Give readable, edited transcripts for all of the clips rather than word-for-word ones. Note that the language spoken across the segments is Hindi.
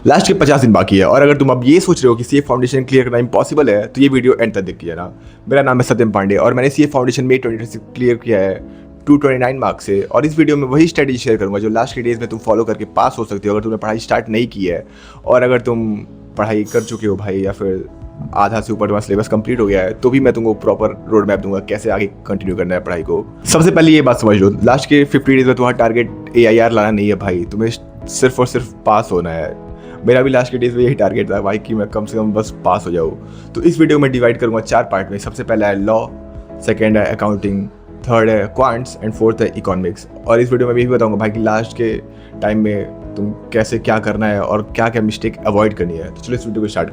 लास्ट के 50 दिन बाकी है और अगर तुम अब ये सोच रहे हो कि सीए फाउंडेशन क्लियर करना इम्पॉसिबल है तो ये वीडियो एंड तक देखिए ना। मेरा नाम है सत्यम पांडे और मैंने सीए फाउंडेशन में 2026 क्लियर किया है 229 मार्क्स से। और इस वीडियो में वही स्ट्रेटेजी शेयर करूंगा जो लास्ट के डेज में तुम फॉलो करके पास हो सकते हो अगर तुमने पढ़ाई स्टार्ट नहीं की है। और अगर तुम पढ़ाई कर चुके हो भाई या फिर आधा से ऊपर तुम्हारा सिलेबस कंप्लीट हो गया है तो भी मैं तुमको प्रॉपर रोड मैप दूंगा कैसे आगे कंटिन्यू करना है पढ़ाई को। सबसे पहले ये बात समझ लो, लास्ट के 50 डेज में तुम्हारा टारगेट AIR लाना नहीं है भाई, तुम्हें सिर्फ और सिर्फ पास होना है। मेरा भी लास्ट के डेज में यही टारगेट था भाई कि मैं कम से कम बस पास हो जाऊँ। तो इस वीडियो में डिवाइड करूँगा 4 पार्ट में। सबसे पहला है लॉ, सेकेंड है अकाउंटिंग, थर्ड है क्वांट्स एंड फोर्थ है इकोनॉमिक्स। और इस वीडियो में भी बताऊंगा भाई कि लास्ट के टाइम में तुम कैसे क्या करना है और क्या क्या मिस्टेक अवॉइड करनी है। तो चलो इस वीडियो को स्टार्ट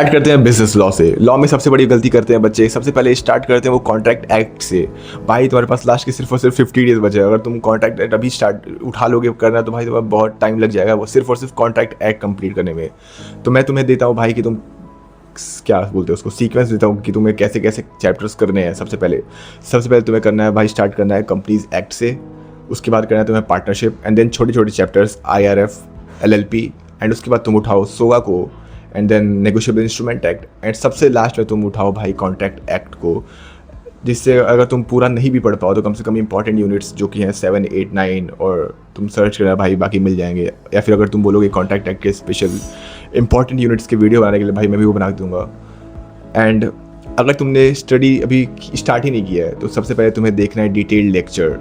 करते हैं बिजनेस लॉ से। लॉ में सबसे बड़ी गलती करते हैं बच्चे, सबसे पहले स्टार्ट करते हैं वो कॉन्ट्रैक्ट एक्ट से। भाई तुम्हारे पास लास्ट के सिर्फ और सिर्फ 50 डेज बचे। अगर तुम कॉन्ट्रैक्ट एक्ट अभी स्टार्ट उठा लोगे करना तो भाई तुम्हें बहुत टाइम लग जाएगा वो सिर्फ और सिर्फ कॉन्ट्रैक्ट एक्ट कंप्लीट करने में। तो मैं तुम्हें देता हूँ भाई कि तुम क्या बोलते हैं उसको, सीक्वेंस देता हूँ कि तुम्हें कैसे कैसे चैप्टर्स करने हैं। सबसे पहले तुम्हें करना है भाई, स्टार्ट करना है कंपनीज एक्ट से। उसके बाद करना है तुम्हें पार्टनरशिप एंड देन छोटे छोटे चैप्टर्स IRF, LLP एंड उसके बाद तुम उठाओ सोगा को and then negotiable instrument act and सबसे लास्ट में तुम उठाओ भाई कॉन्ट्रैक्ट एक्ट को। जिससे अगर तुम पूरा नहीं भी पढ़ पाओ तो कम से कम इंपॉर्टेंट यूनिट्स जो कि हैं 7, 8, 9 और तुम सर्च करना भाई बाकी मिल जाएंगे। या फिर अगर तुम बोलोगे कॉन्ट्रैक्ट एक्ट के स्पेशल इंपॉर्टेंट यूनिट्स के वीडियो बनाने के लिए भाई मैं भी वो बना दूंगा। एंड अगर तुमने स्टडी अभी स्टार्ट ही नहीं किया है तो सबसे पहले तुम्हें देखना है डिटेल्ड लेक्चर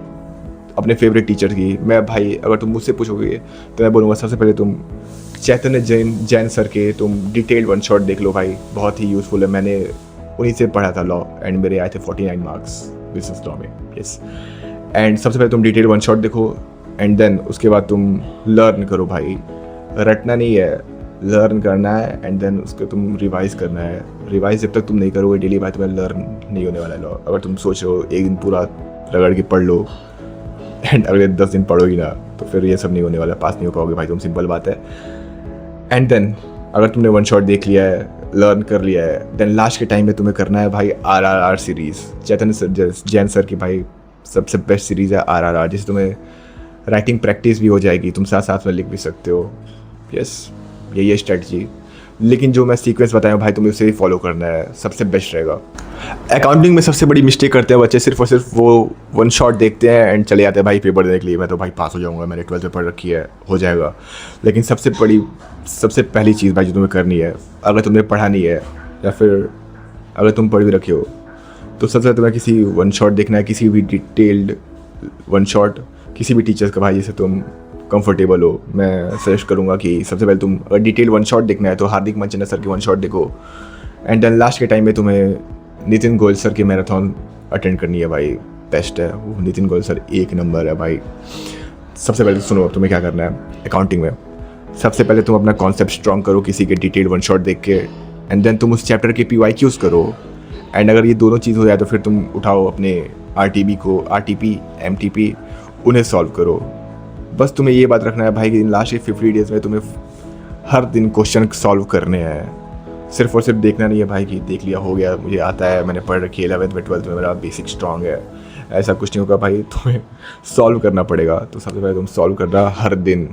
अपने फेवरेट टीचर की। मैं भाई अगर तुम मुझसे पूछोगे तो मैं बोलूँगा सबसे पहले तुम चैतन्य जैन सर के तुम डिटेल्ड 1 शॉट देख लो भाई, बहुत ही यूज़फुल है। मैंने उन्हीं से पढ़ा था लॉ एंड मेरे आए थे 49 मार्क्स बिजनेस लॉ में। यस, एंड सबसे पहले तुम डिटेल्ड 1 शॉट देखो एंड देन उसके बाद तुम लर्न करो भाई। रटना नहीं है, लर्न करना है एंड देन उसको तुम रिवाइज करना है। रिवाइज जब तक तुम नहीं करोगे डेली भाई तुम्हें लर्न नहीं होने वाला है लॉ। अगर तुम सोच रहे हो एक दिन पूरा रगड़ के पढ़ लो एंड अगले 10 दिन पढ़ोगी ना तो फिर ये सब नहीं होने वाला, पास नहीं हो पाओगे भाई तुम, सिंपल बात है। एंड देन अगर तुमने 1 शॉट देख लिया है, लर्न कर लिया है, देन लास्ट के टाइम में तुम्हें करना है भाई RRR सीरीज़। चैतन्य जैन सर की भाई सबसे बेस्ट सीरीज़ है RRR, जिससे तुम्हें राइटिंग प्रैक्टिस भी हो जाएगी, तुम साथ साथ में लिख भी सकते हो। यस, यही है स्ट्रेटजी। लेकिन जो मैं सीक्वेंस बताया भाई तुम्हें उसे ही फॉलो करना है, सबसे बेस्ट रहेगा। अकाउंटिंग में सबसे बड़ी मिस्टेक करते हैं बच्चे, सिर्फ और सिर्फ वो 1 शॉट देखते हैं एंड चले जाते हैं भाई पेपर देने के लिए। मैं तो भाई पास हो जाऊंगा, मैंने 12th में पढ़ रखी है, हो जाएगा। लेकिन सबसे पहली चीज़ भाई जो तुम्हें करनी है, अगर तुमने पढ़ा नहीं है या फिर अगर तुम पढ़ भी रखे हो तो सबसे पहले तुम्हें किसी 1 शॉट देखना है, किसी भी डिटेल्ड 1 शॉट किसी भी टीचर्स का भाई जिससे तुम कंफर्टेबल हो। मैं सजेस्ट करूँगा कि सबसे पहले तुम अगर डिटेल 1 शॉट देखना है तो हार्दिक मंचना सर की 1 शॉट देखो एंड देन लास्ट के टाइम में तुम्हें नितिन गोयल सर की मैराथन अटेंड करनी है भाई, बेस्ट है वो। नितिन गोयल सर एक नंबर है भाई। सबसे पहले सुनो तुम्हें क्या करना है अकाउंटिंग में। सबसे पहले तुम अपना कॉन्सेप्ट स्ट्रॉन्ग करो किसी के डिटेल 1 शॉट देख के एंड देन तुम उस चैप्टर के PYQs करो एंड अगर ये दोनों चीज़ हो जाए तो फिर तुम उठाओ अपने RTP को, RTP, MTP, उन्हें सॉल्व करो। बस तुम्हें ये बात रखना है भाई कि इन लास्ट 50 डेज में तुम्हें हर दिन क्वेश्चन सॉल्व करने हैं। सिर्फ और सिर्फ देखना नहीं है भाई कि देख लिया हो गया, मुझे आता है, मैंने पढ़ रखी है 11th में 12th में, मेरा बेसिक स्ट्रॉन्ग है। ऐसा कुछ नहीं होगा भाई, तुम्हें सॉल्व करना पड़ेगा। तो सबसे पहले तुम सॉल्व करना हर दिन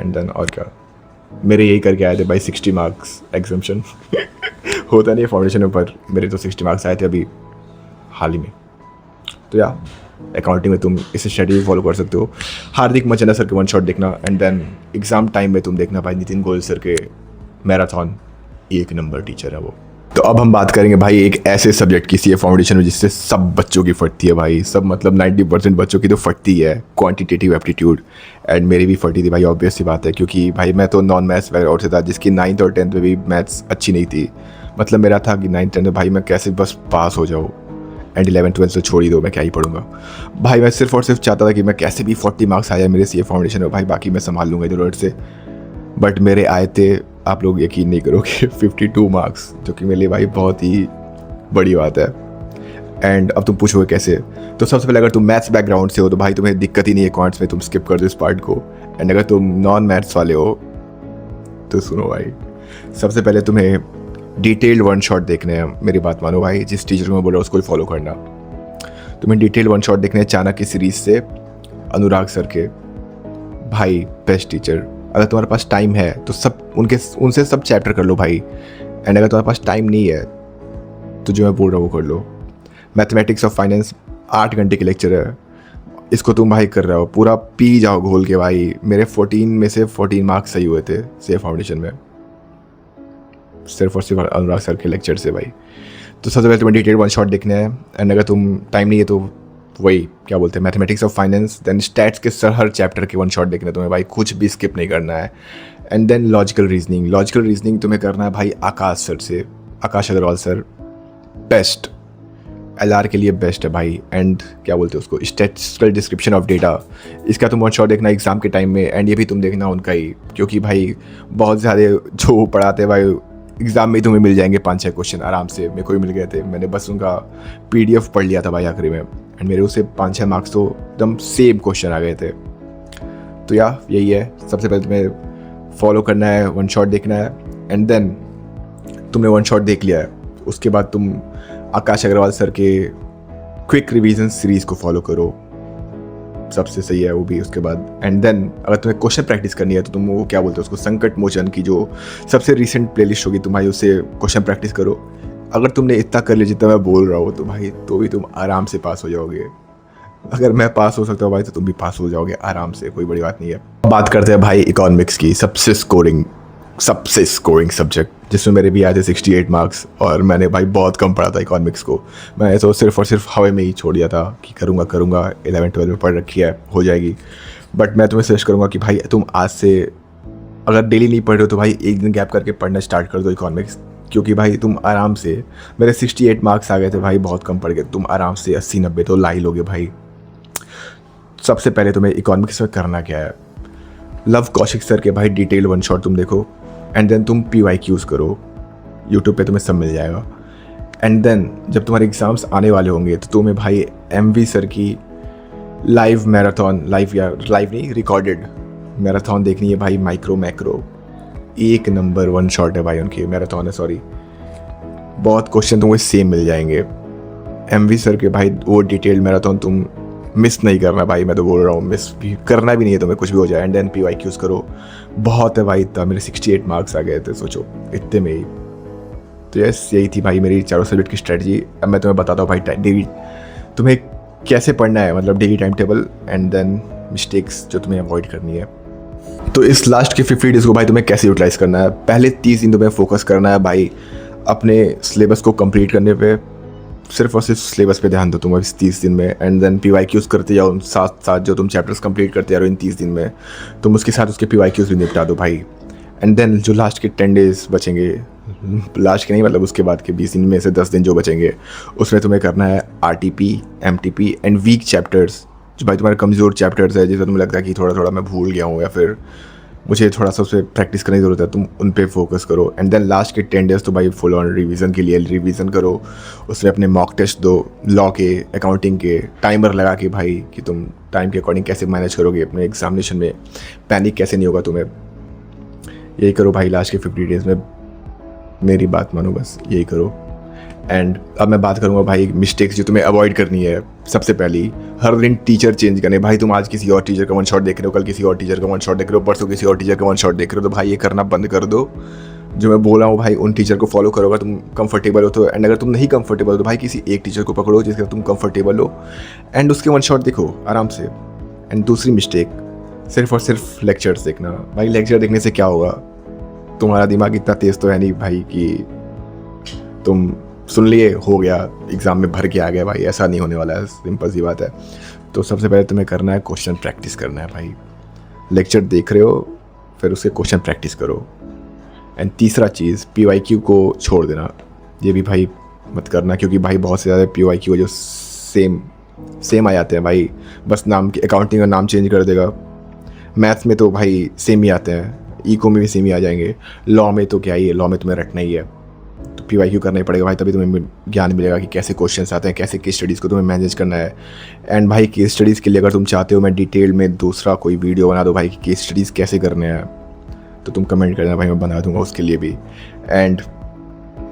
एंड देन और क्या। मेरे यही करके आए थे भाई 60 मार्क्स एग्जाम्शन होता नहीं है फाउंडेशन में, पर मेरे तो 60 मार्क्स आए थे अभी हाल ही में। तो या अकाउंटिंग में तुम इस स्ट्रेटजी फॉलो कर सकते हो। हार्दिक मंचना सर के 1 शॉट देखना एंड देन एग्जाम टाइम में तुम देखना भाई नितिन गोयल सर के मैराथन, एक नंबर टीचर है वो। तो अब हम बात करेंगे भाई एक ऐसे सब्जेक्ट की सीए फाउंडेशन में जिससे सब बच्चों की फटती है भाई, सब मतलब 90% बच्चों की तो फटती है, क्वांटिटेटिव एप्टीट्यूड। एंड मेरी भी फटी थी भाई, ऑब्वियस सी बात है, क्योंकि भाई मैं तो नॉन मैथ्स बैकग्राउंड से था जिसकी 9th और 10th में भी मैथ्स अच्छी नहीं थी। मतलब मेरा था कि 9th 10th में भाई मैं कैसे बस पास हो जाऊँ एंड 11th 12th तो छोड़ ही दो, मैं क्या ही पढ़ूंगा भाई। मैं सिर्फ और सिर्फ चाहता था कि मैं कैसे भी 40 मार्क्स आया मेरे सीए फाउंडेशन में भाई, बाकी मैं संभाल लूँगा इधर उधर से। बट मेरे आए थे, आप लोग यकीन नहीं करोगे, 52 मार्क्स, जो कि मेरे लिए भाई बहुत ही बड़ी बात है। एंड अब तुम पूछोगे कैसे, तो सबसे पहले अगर तुम मैथ्स बैकग्राउंड से हो तो भाई तुम्हें दिक्कत ही नहीं है क्वांट्स में, तुम स्किप कर दो इस पार्ट को। एंड अगर तुम नॉन मैथ्स वाले हो तो सुनो भाई, सबसे पहले तुम्हें डिटेल्ड 1 शॉट देखने हैं। मेरी बात मानो भाई, जिस टीचर को मैं बोल रहा हूँ उसको ही फॉलो करना। तुम्हें डिटेल्ड 1 शॉट देखने हैं चाणक्य सीरीज से, अनुराग सर के भाई बेस्ट टीचर। अगर तुम्हारे पास टाइम है तो उनसे सब चैप्टर कर लो भाई। एंड अगर तुम्हारे पास टाइम नहीं है तो जो मैं बोल रहा हूँ वो कर लो। मैथमेटिक्स ऑफ फाइनेंस 8 घंटे की लेक्चर है, इसको तुम भाई कर रहे हो, पूरा पी जाओ घोल के भाई। मेरे 14 में से 14 मार्क्स सही हुए थे सेफ फाउंडेशन में, सिर्फ और सिर्फ अनुराग सर के लेक्चर से भाई। तो सबसे पहले तुम्हें डिटेल वन शॉट देखना है। एंड अगर तुम टाइम नहीं है तो वही क्या बोलते हैं mathematics of finance, then stats के हर चैप्टर के वन शॉट देखना है तुम्हें भाई, कुछ भी स्किप नहीं करना है। एंड देन लॉजिकल रीजनिंग तुम्हें करना है भाई आकाश सर से, आकाश अग्रवाल सर बेस्ट, LR के लिए बेस्ट है भाई। एंड क्या बोलते हैं उसको, स्टैटिस्टिकल डिस्क्रिप्शन ऑफ डेटा, इसका तुम वन शॉट देखना एग्जाम के टाइम में। एंड ये भी तुम देखना उनका ही, क्योंकि भाई बहुत ज़्यादा जो पढ़ाते हैं भाई एग्ज़ाम में तुम्हें मिल जाएंगे 5-6 क्वेश्चन आराम से। मेरे को भी मिल गए थे, मैंने बस उनका PDF पढ़ लिया था भाई आखिरी में, एंड मेरे उससे 5-6 मार्क्स तो एकदम सेम क्वेश्चन आ गए थे। तो यही है, सबसे पहले तुम्हें फॉलो करना है, वन शॉट देखना है। एंड देन तुमने वन शॉट देख लिया है, उसके बाद तुम आकाश अग्रवाल सर के क्विक रिवीजन सीरीज़ को फॉलो करो, सबसे सही है वो भी। उसके बाद एंड देन अगर तुम्हें क्वेश्चन प्रैक्टिस करनी है तो तुम वो क्या बोलते हो उसको, संकट मोचन की जो सबसे रिसेंट प्लेलिस्ट होगी तुम्हारी, उससे क्वेश्चन प्रैक्टिस करो। अगर तुमने इतना कर लिया जितना मैं बोल रहा हूँ तो भाई तो भी तुम आराम से पास हो जाओगे। अगर मैं पास हो सकता हूँ भाई तो तुम भी पास हो जाओगे आराम से, कोई बड़ी बात नहीं है। बात करते हैं भाई इकोनॉमिक्स की, सबसे स्कोरिंग सब्जेक्ट, जिसमें मेरे भी आए थे 68 मार्क्स, और मैंने भाई बहुत कम पढ़ा था इकोनॉमिक्स को। मैंने तो सिर्फ और सिर्फ हवा में ही छोड़ दिया था कि करूँगा 11-12 में पढ़ रखी है, हो जाएगी। बट मैं तुम्हें सजेस्ट करूँगा कि भाई तुम आज से अगर डेली नहीं पढ़ रहे हो तो भाई एक दिन गैप करके पढ़ना स्टार्ट कर दो इकोनॉमिक्स, क्योंकि भाई तुम आराम से, मेरे 68 मार्क्स आ गए थे भाई, बहुत कम पड़ गए, तुम आराम से 80-90 तो ला ही लोगे भाई। सबसे पहले तुम्हें इकोनॉमिक्स में करना क्या है, लव कौशिक सर के भाई डिटेल वन शॉट तुम देखो। एंड देन तुम PYQs करो, यूट्यूब पे तुम्हें सब मिल जाएगा। एंड देन जब तुम्हारे एग्ज़ाम्स आने वाले होंगे तो तुम्हें भाई MV सर की लाइव मैराथन, लाइव नहीं रिकॉर्डेड मैराथन देखनी है भाई, माइक्रो मैक्रो, एक नंबर वन शॉट है भाई उनकी, मैराथन है सॉरी। बहुत क्वेश्चन तुमको सेम मिल जाएंगे MV सर के भाई, वो डिटेल्ड मैराथन तुम मिस नहीं करना भाई, मैं तो बोल रहा हूँ, मिस भी करना भी नहीं है तुम्हें, कुछ भी हो जाए। एंड देन PYQs करो, बहुत है भाई, इतना मेरे 68 मार्क्स आ गए थे, सोचो इतने में ही। तो यस, यही थी भाई मेरी चारों सब्जेक्ट की स्ट्रेटजी। अब मैं तुम्हें बताता हूँ भाई डेली तुम्हें कैसे पढ़ना है, मतलब daily time table, and then mistakes जो तुम्हें अवॉइड करनी है। तो इस लास्ट के 50 डेज़ को भाई तुम्हें कैसे यूटिलाइज करना है, पहले 30 दिन तुम्हें फोकस करना है भाई अपने सिलेबस को कंप्लीट करने पे, सिर्फ और सिर्फ सिलेबस पे ध्यान दो तुम इस 30 दिन में। एंड देन PYQs करते जाओ, साथ साथ जो तुम चैप्टर्स कंप्लीट करते जा रहे हो इन 30 दिन में, तुम उसके साथ उसके PYQs भी निपटा दो भाई। एंड देन जो लास्ट के 10 डेज़ बचेंगे, लास्ट के नहीं मतलब उसके बाद के 20 दिन में से 10 दिन जो बचेंगे, उसमें तुम्हें करना है RTP, MTP and weak chapters, जो भाई तुम्हारे कमज़ोर चैप्टर्स है, जिसमें तुम्हें लगता है कि थोड़ा थोड़ा मैं भूल गया हूँ या फिर मुझे थोड़ा सा उस पर प्रैक्टिस करने की ज़रूरत है, तुम उन पे फोकस करो। एंड देन लास्ट के 10 डेज़ तो भाई फुल ऑन रिवीजन के लिए रिवीजन करो, उसमें अपने मॉक टेस्ट दो, लॉ के, अकाउंटिंग के, टाइमर लगा के भाई कि तुम टाइम के अकॉर्डिंग कैसे मैनेज करोगे अपने एग्जामिनेशन में, पैनिक कैसे नहीं होगा तुम्हें। यही करो भाई लास्ट के 50 डेज़ में, मेरी बात मानो बस, यही करो। एंड अब मैं बात करूँगा भाई मिस्टेक्स जो तुम्हें अवॉइड करनी है। सबसे पहली, हर दिन टीचर चेंज करने, भाई तुम आज किसी और टीचर का वन शॉट देख रहे हो, कल किसी और टीचर का वन शॉट देख रहे हो, परसों किसी और टीचर का वन शॉट देख रहे हो, तो भाई ये करना बंद कर दो। जो मैं बोल रहा हूँ भाई उन टीचर को फॉलो करो अगर तुम कंफर्टेबल हो तो, एंड अगर तुम नहीं कंफर्टेबल हो तो भाई किसी एक टीचर को पकड़ो जिसका तुम कंफर्टेबल हो, एंड उसके वन शॉट देखो आराम से। एंड दूसरी मिस्टेक, सिर्फ और सिर्फ लेक्चर्स देखना। भाई लेक्चर देखने से क्या होगा, तुम्हारा दिमाग इतना तेज़ तो है नहीं भाई कि तुम सुन लिए हो गया एग्ज़ाम में भर के आ गया, भाई ऐसा नहीं होने वाला है, सिंपल सी बात है। तो सबसे पहले तुम्हें करना है क्वेश्चन प्रैक्टिस करना है भाई, लेक्चर देख रहे हो फिर उसके क्वेश्चन प्रैक्टिस करो। एंड तीसरा चीज़, PYQ को छोड़ देना, ये भी भाई मत करना, क्योंकि भाई बहुत से ज़्यादा PYQ जो सेम आ जाते हैं भाई, बस नाम की अकाउंटिंग का नाम चेंज कर देगा। मैथ्स में तो भाई सेम ही आते हैं, इको में भी सेम ही आ जाएंगे, लॉ में तो क्या ही है, लॉ में तुम्हें रटना ही है। तो PYQ करना ही पड़ेगा भाई, तभी तुम्हें ज्ञान मिलेगा कि कैसे क्वेश्चंस आते हैं, कैसे केस स्टडीज़ को तुम्हें मैनेज करना है। एंड भाई केस स्टडीज़ के लिए अगर तुम चाहते हो मैं डिटेल में दूसरा कोई वीडियो बना दो भाई कि केस स्टडीज़ कैसे करने हैं, तो तुम कमेंट करना भाई, मैं बना दूंगा उसके लिए भी। एंड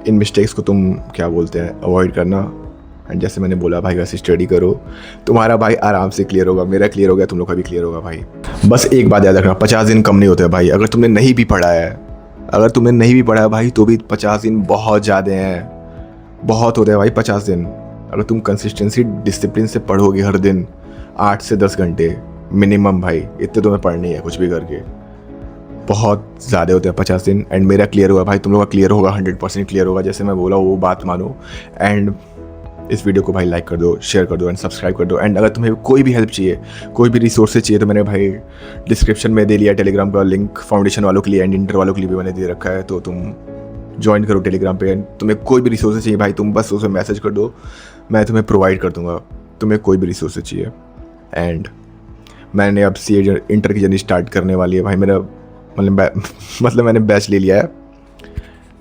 इन मिस्टेक्स को तुम क्या बोलते हैं अवॉइड करना, एंड जैसे मैंने बोला भाई वैसे स्टडी करो, तुम्हारा भाई आराम से क्लियर होगा, मेरा क्लियर हो गया, तुम लोग का भी क्लियर होगा भाई। बस एक बात याद रखना, 50 दिन कम नहीं होते भाई। अगर तुमने नहीं भी पढ़ा है, अगर तुमने नहीं भी पढ़ा है भाई, तो भी 50 दिन बहुत ज़्यादा हैं, बहुत होते हैं भाई 50 दिन। अगर तुम कंसिस्टेंसी डिसिप्लिन से पढ़ोगे हर दिन 8 से 10 घंटे मिनिमम भाई, इतने तुम्हें पढ़नी है कुछ भी करके, बहुत ज़्यादा होते हैं 50 दिन। एंड मेरा क्लियर हुआ भाई, तुम लोग का क्लियर होगा, 100% क्लियर होगा। जैसे मैं बोला वो बात मानो। एंड इस वीडियो को भाई लाइक कर दो, शेयर कर दो एंड सब्सक्राइब कर दो। एंड अगर तुम्हें कोई भी हेल्प चाहिए, कोई भी रिसोर्सेज चाहिए, तो मैंने भाई डिस्क्रिप्शन में दे लिया टेलीग्राम का लिंक, फाउंडेशन वालों के लिए एंड इंटर वालों के लिए भी मैंने दे रखा है, तो तुम ज्वाइन करो टेलीग्राम पे। तुम्हें कोई भी रिसोर्सेज चाहिए भाई, तुम बस उसे मैसेज कर दो, मैं तुम्हें प्रोवाइड कर दूंगा, तुम्हें कोई भी रिसोर्सेज चाहिए। एंड मैंने अब सी इंटर की जर्नी स्टार्ट करने वाली है भाई, मेरा मतलब मैंने बैच ले लिया है।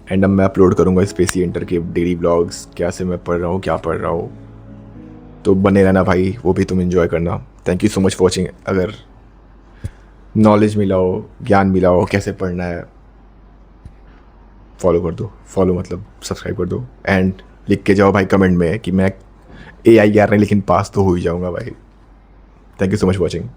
एंड अब मैं अपलोड करूँगा इस पे सी इंटर के डेली व्लॉग्स, कैसे मैं पढ़ रहा हूँ, क्या पढ़ रहा हूँ, तो बने रहना भाई, वो भी तुम एंजॉय करना। Thank you so much for watching. अगर नॉलेज मिला हो, ज्ञान मिला हो कैसे पढ़ना है, फॉलो कर दो, फॉलो मतलब सब्सक्राइब कर दो। एंड लिख के जाओ भाई कमेंट में कि मैं AI यार नहीं लेकिन पास तो हो ही जाऊँगा भाई। Thank you so much for watching.